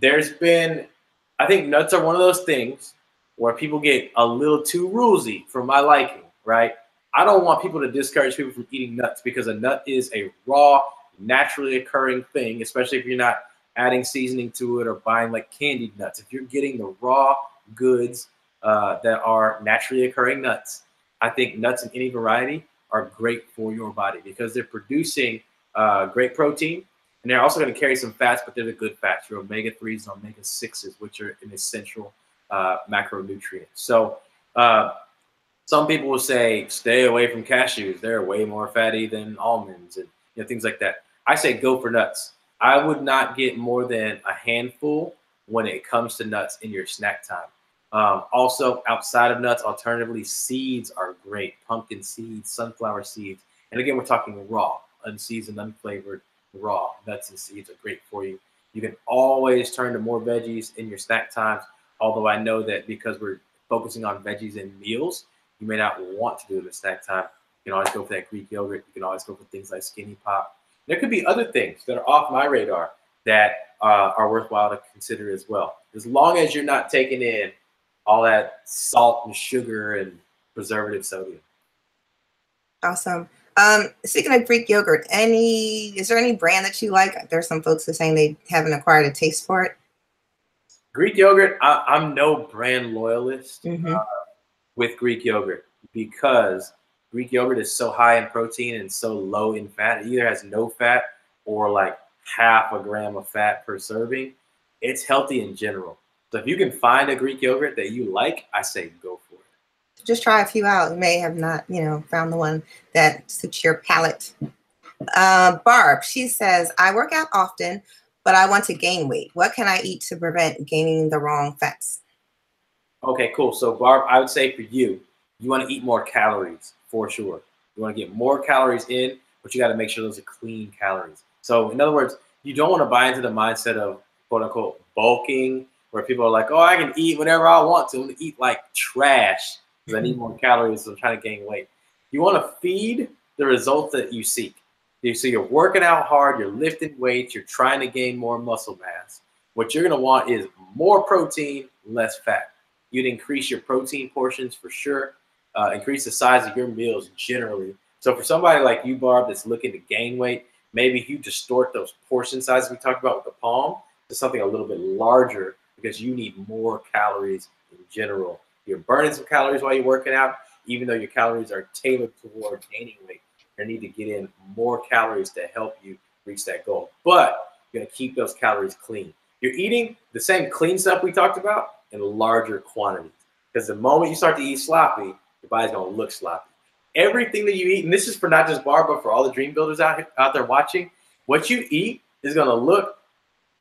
I think nuts are one of those things where people get a little too rulesy for my liking, right? I don't want people to discourage people from eating nuts because a nut is a raw, naturally occurring thing, especially if you're not adding seasoning to it or buying like candied nuts. If you're getting the raw goods that are naturally occurring nuts, I think nuts in any variety are great for your body because they're producing great protein. And they're also going to carry some fats, but they're the good fats, your omega-3s and omega-6s, which are an essential macronutrient. So some people will say, stay away from cashews. They're way more fatty than almonds and things like that. I say go for nuts. I would not get more than a handful when it comes to nuts in your snack time. Also, outside of nuts, alternatively, seeds are great. Pumpkin seeds, sunflower seeds. And again, we're talking raw, unseasoned, unflavored, raw. Nuts and seeds are great for you. You can always turn to more veggies in your snack times, although I know that because we're focusing on veggies in meals, you may not want to do it at snack time. You can always go for that Greek yogurt. You can always go for things like Skinny Pop. There could be other things that are off my radar that are worthwhile to consider as well. As long as you're not taking in all that salt and sugar and preservative sodium. Awesome. Speaking of Greek yogurt, is there any brand that you like? There's some folks who are saying they haven't acquired a taste for it. Greek yogurt, I'm no brand loyalist with Greek yogurt because Greek yogurt is so high in protein and so low in fat. It either has no fat or like half a gram of fat per serving. It's healthy in general. So if you can find a Greek yogurt that you like, I say go for it. Just try a few out. You may have not, found the one that suits your palate. Barb, she says, I work out often, but I want to gain weight. What can I eat to prevent gaining the wrong fats? Okay, cool. So Barb, I would say for you want to eat more calories for sure. You want to get more calories in, but you got to make sure those are clean calories. So in other words, you don't want to buy into the mindset of quote unquote bulking, where people are like, oh, I can eat whatever I want to. I'm going to eat like trash because I need more calories, so I'm trying to gain weight. You want to feed the results that you seek. So you're working out hard, you're lifting weights, you're trying to gain more muscle mass. What you're going to want is more protein, less fat. You'd increase your protein portions for sure, increase the size of your meals generally. So for somebody like you, Barb, that's looking to gain weight, maybe you distort those portion sizes we talked about with the palm to something a little bit larger because you need more calories in general. You're burning some calories while you're working out, even though your calories are tailored toward gaining weight. You need to get in more calories to help you reach that goal. But you're going to keep those calories clean. You're eating the same clean stuff we talked about in larger quantities. Because the moment you start to eat sloppy, your body's going to look sloppy. Everything that you eat, and this is for not just Barb, but for all the dream builders out there watching, what you eat is going to look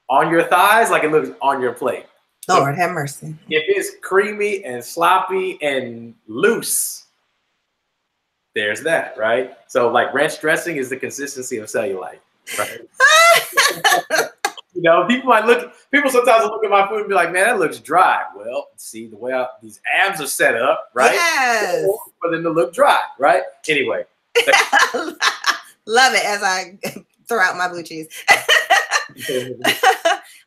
on your thighs like it looks on your plate. Lord have mercy. If it's creamy and sloppy and loose, there's that, right? So like ranch dressing is the consistency of cellulite, right? People sometimes look at my food and be like, man, that looks dry. Well, see the way these abs are set up, right? Yes. For them to look dry, right? Anyway. Love it as I throw out my blue cheese.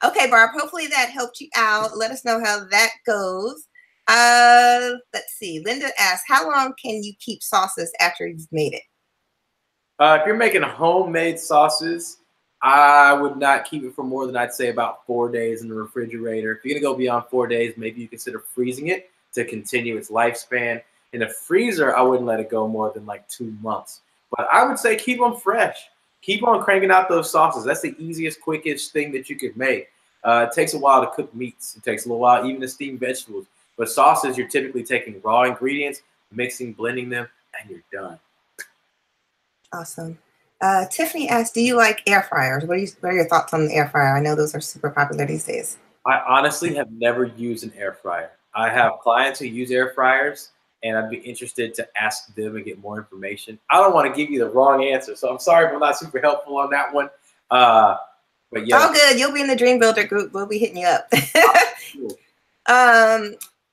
Okay, Barb, hopefully that helped you out. Let us know how that goes. Let's see. Linda asks, how long can you keep sauces after you've made it? If you're making homemade sauces, I would not keep it for more than I'd say about 4 days in the refrigerator. If you're going to go beyond 4 days, maybe you consider freezing it to continue its lifespan. In the freezer, I wouldn't let it go more than like 2 months. But I would say keep them fresh. Keep on cranking out those sauces. That's the easiest, quickest thing that you could make. It takes a while to cook meats. It takes a little while even to steam vegetables. But sauces, you're typically taking raw ingredients, mixing, blending them, and you're done. Awesome. Tiffany asked, do you like air fryers? What are your thoughts on the air fryer? I know those are super popular these days. I honestly have never used an air fryer. I have clients who use air fryers, and I'd be interested to ask them and get more information. I don't want to give you the wrong answer, so I'm sorry if I'm not super helpful on that one. But yeah, all good. You'll be in the Dream Builder group. We'll be hitting you up.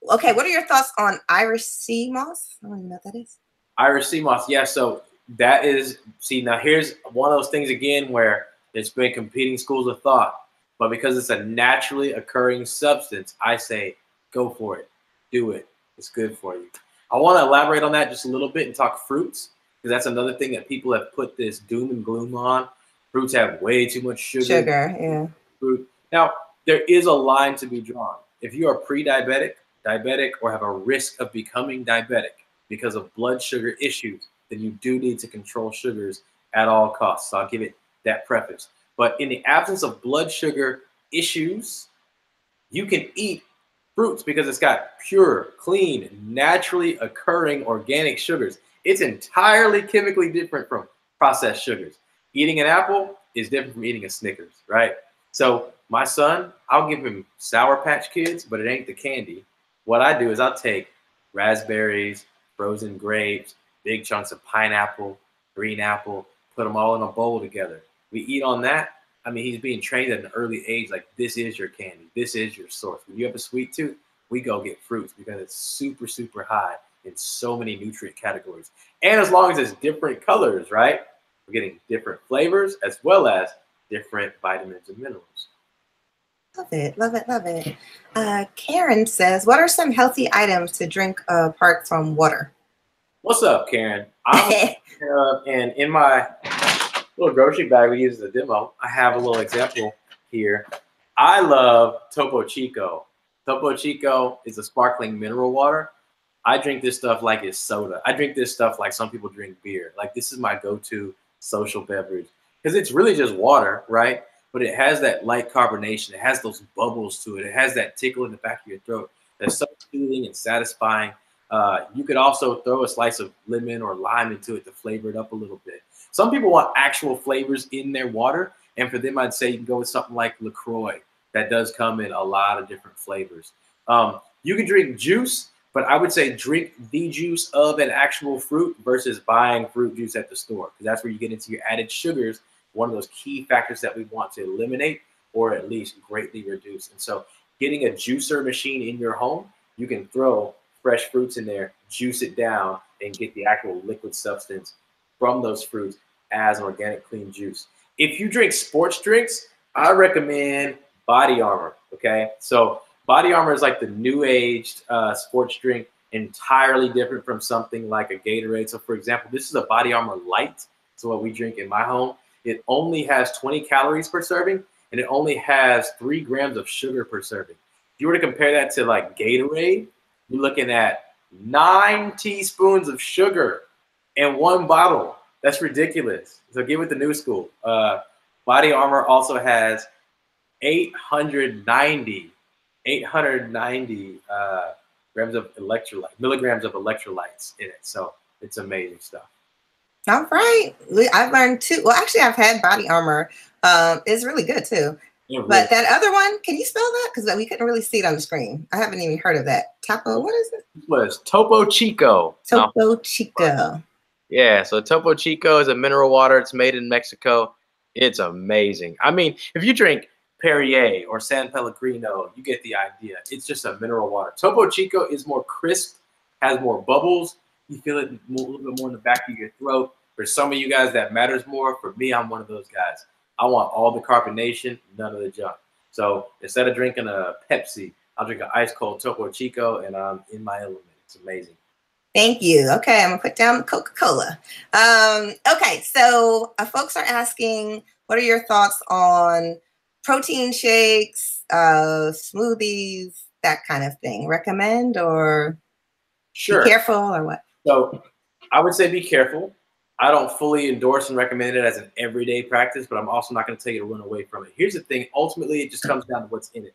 Okay, what are your thoughts on Irish sea moss? I don't even know what that is. Irish sea moss, yeah. So that is, see, now here's one of those things again where it's been competing schools of thought, but because it's a naturally occurring substance, I say go for it, do it. It's good for you. I want to elaborate on that just a little bit and talk fruits, because that's another thing that people have put this doom and gloom on. Fruits have way too much sugar. Sugar, yeah. Fruit. Now, there is a line to be drawn. If you are pre-diabetic, diabetic, or have a risk of becoming diabetic because of blood sugar issues, then you do need to control sugars at all costs. So I'll give it that preface. But in the absence of blood sugar issues, you can eat fruits because it's got pure, clean, naturally occurring organic sugars. It's entirely chemically different from processed sugars. Eating an apple is different from eating a Snickers, right? So my son, I'll give him Sour Patch Kids, but it ain't the candy. What I do is I'll take raspberries, frozen grapes, big chunks of pineapple, green apple, put them all in a bowl together. We eat on that. I mean, he's being trained at an early age, like this is your candy, this is your source. When you have a sweet tooth, we go get fruits because it's super, super high in so many nutrient categories. And as long as it's different colors, right? We're getting different flavors as well as different vitamins and minerals. Love it, love it, love it. Karen says, what are some healthy items to drink apart from water? What's up, Karen? And in my little grocery bag we use as a demo, I have a little example here. I love Topo Chico. Topo Chico is a sparkling mineral water. I drink this stuff like it's soda. I drink this stuff like some people drink beer. Like this is my go-to social beverage because it's really just water, right? But it has that light carbonation. It has those bubbles to it. It has that tickle in the back of your throat that's so soothing and satisfying. You could also throw a slice of lemon or lime into it to flavor it up a little bit. Some people want actual flavors in their water, and for them, I'd say you can go with something like LaCroix. That does come in a lot of different flavors. You can drink juice, but I would say drink the juice of an actual fruit versus buying fruit juice at the store, because that's where you get into your added sugars, one of those key factors that we want to eliminate or at least greatly reduce. And so getting a juicer machine in your home, you can throw fresh fruits in there, juice it down, and get the actual liquid substance from those fruits as an organic clean juice. If you drink sports drinks, I recommend Body Armor, okay? So Body Armor is like the new aged sports drink, entirely different from something like a Gatorade. So for example, this is a Body Armor Light. So what we drink in my home, it only has 20 calories per serving, and it only has 3 grams of sugar per serving. If you were to compare that to like Gatorade, you're looking at 9 teaspoons of sugar in one bottle. That's ridiculous. So get with the new school. Body Armor also has 890 grams of milligrams of electrolytes in it. So it's amazing stuff. All right. I've learned too. Well, actually, I've had Body Armor. It's really good too. Yeah, but that other one, can you spell that? Because we couldn't really see it on the screen. I haven't even heard of that. Topo, what is it? It was Topo Chico. Topo Chico. Yeah, so Topo Chico is a mineral water. It's made in Mexico. It's amazing. I mean, if you drink Perrier or San Pellegrino, you get the idea. It's just a mineral water. Topo Chico is more crisp, has more bubbles. You feel it a little bit more in the back of your throat. For some of you guys, that matters more. For me, I'm one of those guys. I want all the carbonation, none of the junk. So instead of drinking a Pepsi, I'll drink an ice cold Topo Chico, and I'm in my element. It's amazing. Thank you. Okay, I'm gonna put down Coca-Cola. Okay, so folks are asking, what are your thoughts on protein shakes, smoothies, that kind of thing? Recommend or sure. Be careful or what? So I would say be careful. I don't fully endorse and recommend it as an everyday practice, but I'm also not going to tell you to run away from it. Here's the thing. Ultimately, it just comes down to what's in it.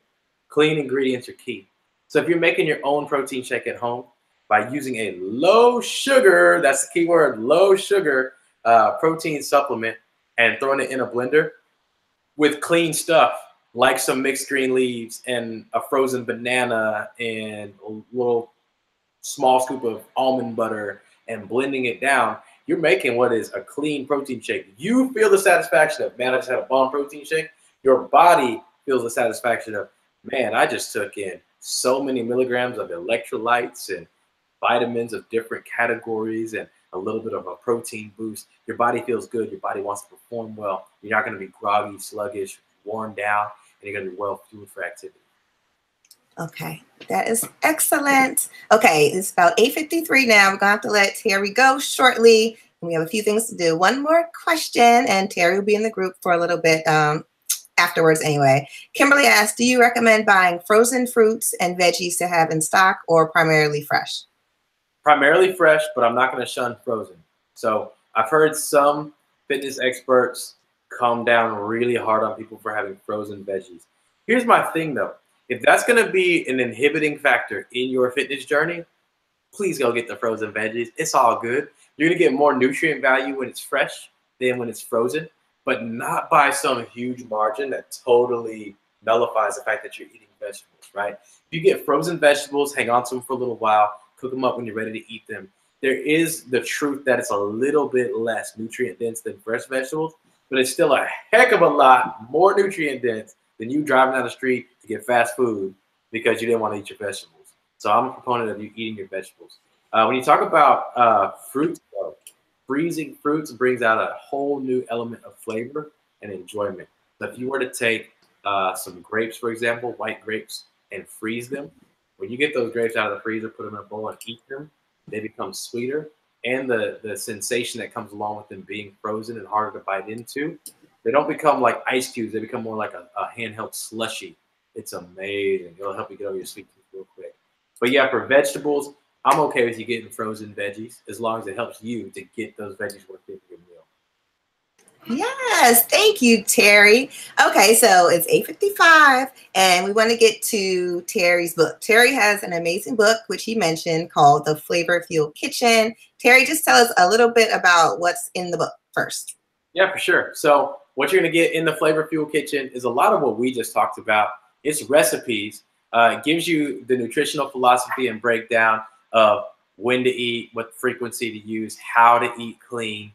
Clean ingredients are key. So if you're making your own protein shake at home by using a low sugar, that's the key word, low sugar protein supplement, and throwing it in a blender with clean stuff, like some mixed green leaves and a frozen banana and a little small scoop of almond butter and blending it down, you're making what is a clean protein shake. You feel the satisfaction of, man, I just had a bomb protein shake. Your body feels the satisfaction of, man, I just took in so many milligrams of electrolytes and vitamins of different categories and a little bit of a protein boost. Your body feels good. Your body wants to perform well. You're not going to be groggy, sluggish, worn down, and you're going to be well fueled for activity. Okay, that is excellent. Okay, it's about 8:53 now. We're going to have to let Terry go shortly. We have a few things to do. One more question, and Terry will be in the group for a little bit afterwards anyway. Kimberly asked, do you recommend buying frozen fruits and veggies to have in stock or primarily fresh? Primarily fresh, but I'm not going to shun frozen. So I've heard some fitness experts come down really hard on people for having frozen veggies. Here's my thing though. If that's going to be an inhibiting factor in your fitness journey, please go get the frozen veggies. It's all good. You're going to get more nutrient value when it's fresh than when it's frozen, but not by some huge margin that totally nullifies the fact that you're eating vegetables, right? If you get frozen vegetables, hang on to them for a little while, cook them up when you're ready to eat them. There is the truth that it's a little bit less nutrient dense than fresh vegetables, but it's still a heck of a lot more nutrient dense than you driving down the street to get fast food because you didn't want to eat your vegetables. So I'm a proponent of you eating your vegetables. When you talk about fruits, freezing fruits brings out a whole new element of flavor and enjoyment. So if you were to take some grapes, for example, white grapes, and freeze them, when you get those grapes out of the freezer, put them in a bowl and eat them, they become sweeter. And the sensation that comes along with them being frozen and harder to bite into, they don't become like ice cubes. They become more like a handheld slushy. It's amazing. It'll help you get over your sweet tooth real quick. But yeah, for vegetables, I'm okay with you getting frozen veggies as long as it helps you to get those veggies worth it for your meal. Yes, thank you, Terry. Okay, so it's 8:55, and we want to get to Terry's book. Terry has an amazing book, which he mentioned, called The Flavor Fuel Kitchen. Terry, just tell us a little bit about what's in the book first. Yeah, for sure. So what you're going to get in the Flavor Fuel Kitchen is a lot of what we just talked about. It's recipes. It gives you the nutritional philosophy and breakdown of when to eat, what frequency to use, how to eat clean,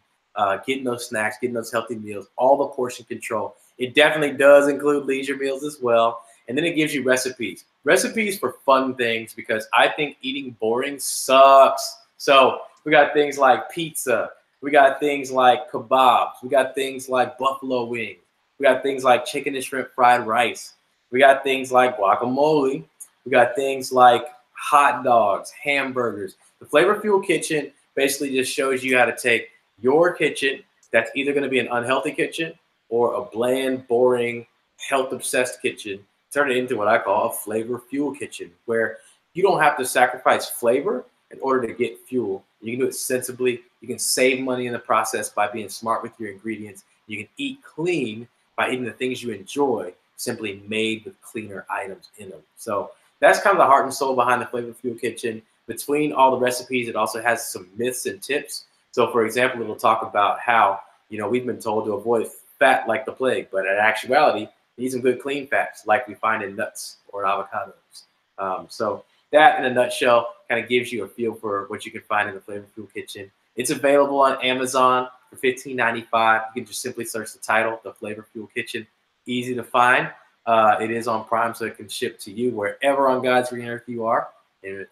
getting those snacks, getting those healthy meals, all the portion control. It definitely does include leisure meals as well. And then it gives you recipes. Recipes for fun things, because I think eating boring sucks. So we got things like pizza. We got things like kebabs. We got things like buffalo wings. We got things like chicken and shrimp fried rice. We got things like guacamole. We got things like hot dogs, hamburgers. The Flavor Fuel Kitchen basically just shows you how to take your kitchen that's either going to be an unhealthy kitchen or a bland, boring, health-obsessed kitchen, turn it into what I call a Flavor Fuel Kitchen, where you don't have to sacrifice flavor in order to get fuel. You can do it sensibly. You can save money in the process by being smart with your ingredients. You can eat clean by eating the things you enjoy, simply made with cleaner items in them. So that's kind of the heart and soul behind the Flavor Fuel Kitchen. Between all the recipes, it also has some myths and tips. So for example, it'll talk about how, we've been told to avoid fat like the plague, but in actuality, you need some good clean fats like we find in nuts or avocados. So that in a nutshell kind of gives you a feel for what you can find in the Flavor Fuel Kitchen. It's available on Amazon for $15.95. You can just simply search the title, The Flavor Fuel Kitchen. Easy to find. It is on Prime, so it can ship to you wherever on God's green earth you are in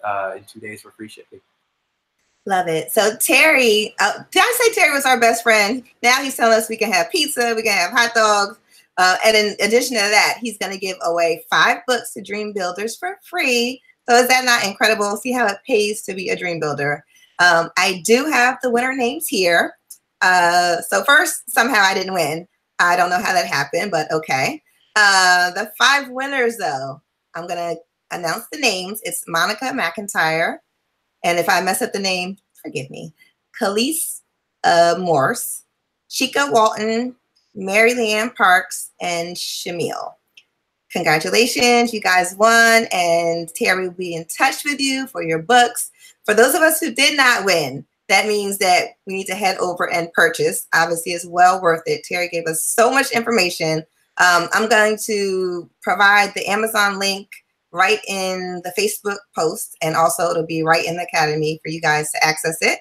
2 days for free shipping. Love it. So Terry, did I say Terry was our best friend? Now he's telling us we can have pizza, we can have hot dogs. And in addition to that, he's going to give away 5 books to dream builders for free. So is that not incredible? See how it pays to be a dream builder. I do have the winner names here. So first, somehow I didn't win. I don't know how that happened, but okay. The 5 winners, though, I'm going to announce the names. It's Monica McIntyre. And if I mess up the name, forgive me. Khalees Morse, Chica Walton, Mary Leanne Parks, and Shamil. Congratulations, you guys won, and Terry will be in touch with you for your books. For those of us who did not win, that means that we need to head over and purchase. Obviously, it's well worth it. Terry gave us so much information. I'm going to provide the Amazon link right in the Facebook post, and also it'll be right in the Academy for you guys to access it.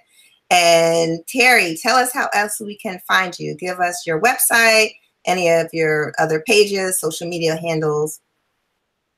And Terry, tell us how else we can find you. Give us your website, any of your other pages, social media handles.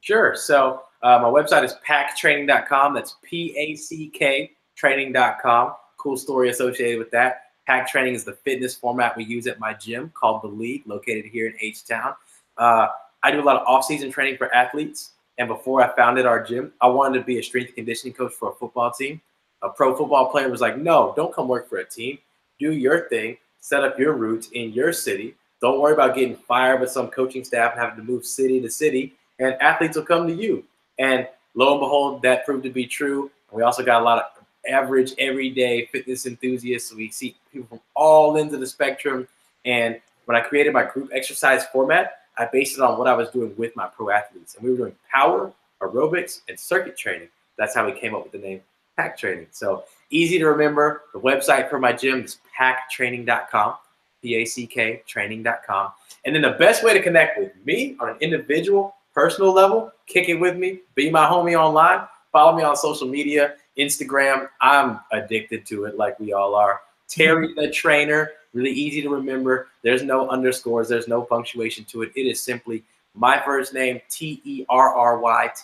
Sure. So my website is packtraining.com. That's PACK training.com. Cool story associated with that. Pack Training is the fitness format we use at my gym called The League, located here in H-Town. I do a lot of off-season training for athletes. And before I founded our gym, I wanted to be a strength and conditioning coach for a football team. A pro football player was like, no, don't come work for a team. Do your thing. Set up your roots in your city. Don't worry about getting fired with some coaching staff and having to move city to city. And athletes will come to you. And lo and behold, that proved to be true. And we also got a lot of average, everyday fitness enthusiasts. So we see people from all ends of the spectrum. And when I created my group exercise format, I based it on what I was doing with my pro athletes. And we were doing power, aerobics, and circuit training. That's how we came up with the name Pack Training. So easy to remember. The website for my gym is packtraining.com, PACK training.com. And then the best way to connect with me on an individual, personal level, kick it with me, be my homie online, follow me on social media, Instagram. I'm addicted to it like we all are. Terry the Trainer, really easy to remember. There's no underscores. There's no punctuation to it. It is simply my first name, Terry,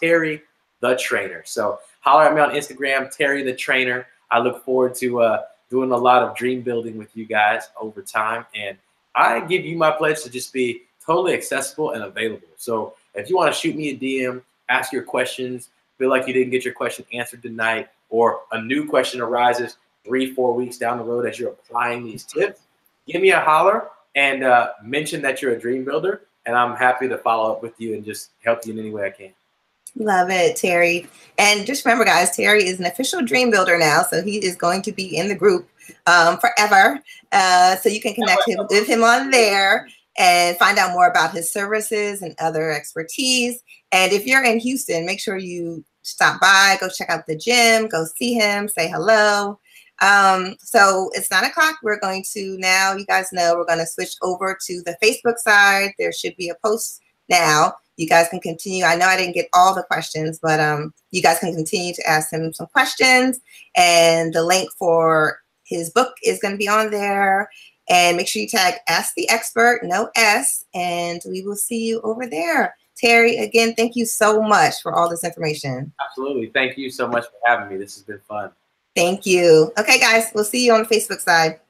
Terry the Trainer. So holler at me on Instagram, Terry the Trainer. I look forward to doing a lot of dream building with you guys over time. And I give you my pledge to just be totally accessible and available. So if you want to shoot me a DM, ask your questions, feel like you didn't get your question answered tonight, or a new question arises 3-4 weeks down the road as you're applying these tips, give me a holler and mention that you're a dream builder, and I'm happy to follow up with you and just help you in any way I can. Love it, Terry. And just remember, guys, Terry is an official dream builder now, so he is going to be in the group forever. So you can connect with him on there and find out more about his services and other expertise. And if you're in Houston, make sure you stop by, go check out the gym, go see him, say hello. So it's 9 o'clock. We're going to now, you guys know, we're going to switch over to the Facebook side. There should be a post now. You guys can continue. I know I didn't get all the questions, but you guys can continue to ask him some questions. And the link for his book is going to be on there. And make sure you tag Ask the Expert, no S, and we will see you over there. Terry, again, thank you so much for all this information. Absolutely. Thank you so much for having me. This has been fun. Thank you. Okay, guys, we'll see you on the Facebook side.